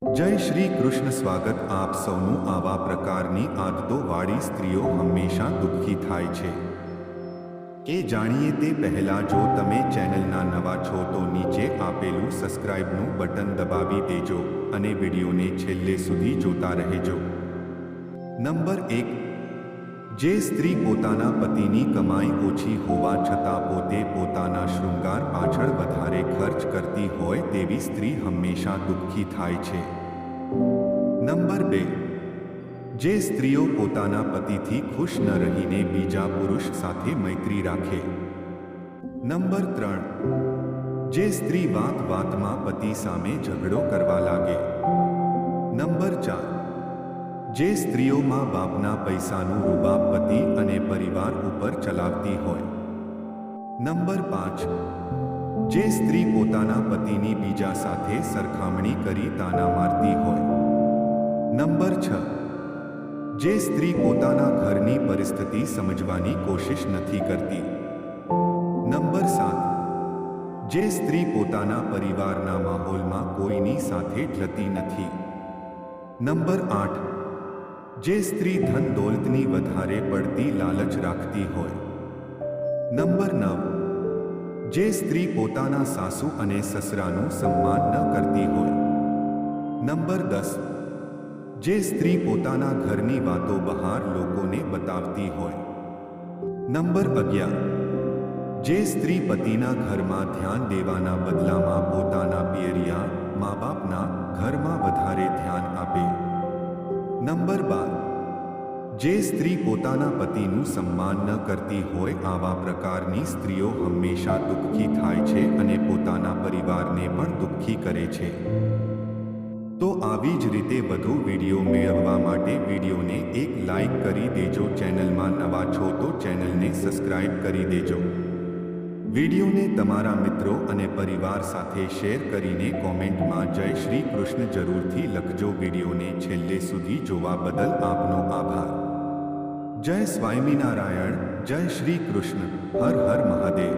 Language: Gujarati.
જય શ્રી કૃષ્ણ. સ્વાગત આપ સૌનું. આવા પ્રકારની આદતોવાળી સ્ત્રીઓ હંમેશા દુઃખી થાય છે એ જાણીએ તે પહેલા જો તમે ચેનલના નવા છો તો નીચે આપેલું સબસ્ક્રાઇબનું બટન દબાવી દેજો અને વિડીયોને છેલ્લે સુધી જોતા રહેજો. નંબર 1. જે સ્ત્રી પોતાના પતિની કમાઈ ઓછી હોવા છતાં પોતે પોતાના શૃંગાર પાછળ વધારે ખર્ચ કરતી હોય તેવી સ્ત્રી હંમેશા દુઃખી થાય છે. નંબર 2. જે સ્ત્રીઓ પોતાના પતિથી ખુશ ન રહીને બીજા પુરુષ સાથે મૈત્રી રાખે. નંબર 3. જે સ્ત્રી વાતમાં પતિ સામે ઝઘડો કરવા લાગે. નંબર 4. જે સ્ત્રીઓ મા બાપના પૈસાનું રૂબાબ પતિ અને પરિવાર ઉપર ચલાવતી હોય. નંબર 5. જે સ્ત્રી પોતાના પતિની બીજા સાથે સરખામણી કરી તાના મારતી હોય. નંબર 6. જે સ્ત્રી પોતાના ઘરની પરિસ્થિતિ સમજવાની કોશિશ નથી કરતી. નંબર 7. જે સ્ત્રી પોતાના પરિવારના માહોલમાં કોઈની સાથે ઢળતી નથી. નંબર 8. જે સ્ત્રી ધન દોલતની વધારે પડતી લાલચ રાખતી હોય. નંબર 9. જે સ્ત્રી પોતાના સાસુ અને સસરાનું સન્માન ન કરતી હોય. નંબર 10. જે સ્ત્રી પોતાના ઘરની વાતો બહાર લોકોને બતાવતી હોય. નંબર 11. જે સ્ત્રી પતિના ઘરમાં ધ્યાન દેવાના બદલામાં પોતાના પિયરિયા મા બાપના ઘરમાં વધારે ધ્યાન આપે. નંબર 12. જે સ્ત્રી પોતાના પતિનું સન્માન ન કરતી હોય આવા પ્રકારની સ્ત્રીઓ હંમેશા દુઃખી થાય છે અને પોતાના પરિવારને પણ દુઃખી કરે છે. તો આવી જ રીતે વધુ વિડીયો મેળવવા માટે વિડીયોને એક લાઈક કરી દેજો. ચેનલમાં નવા છો તો ચેનલને સબસ્ક્રાઇબ કરી દેજો. વિડીયોને તમારા મિત્રો અને પરિવાર સાથે શેર કરીને કોમેન્ટમાં જય શ્રી કૃષ્ણ જરૂરથી લખજો. વિડીયોને છેલ્લે સુધી જોવા બદલ આપનો આભાર. જય સ્વામિનારાયણ. જય શ્રી કૃષ્ણ. હર હર મહાદેવ.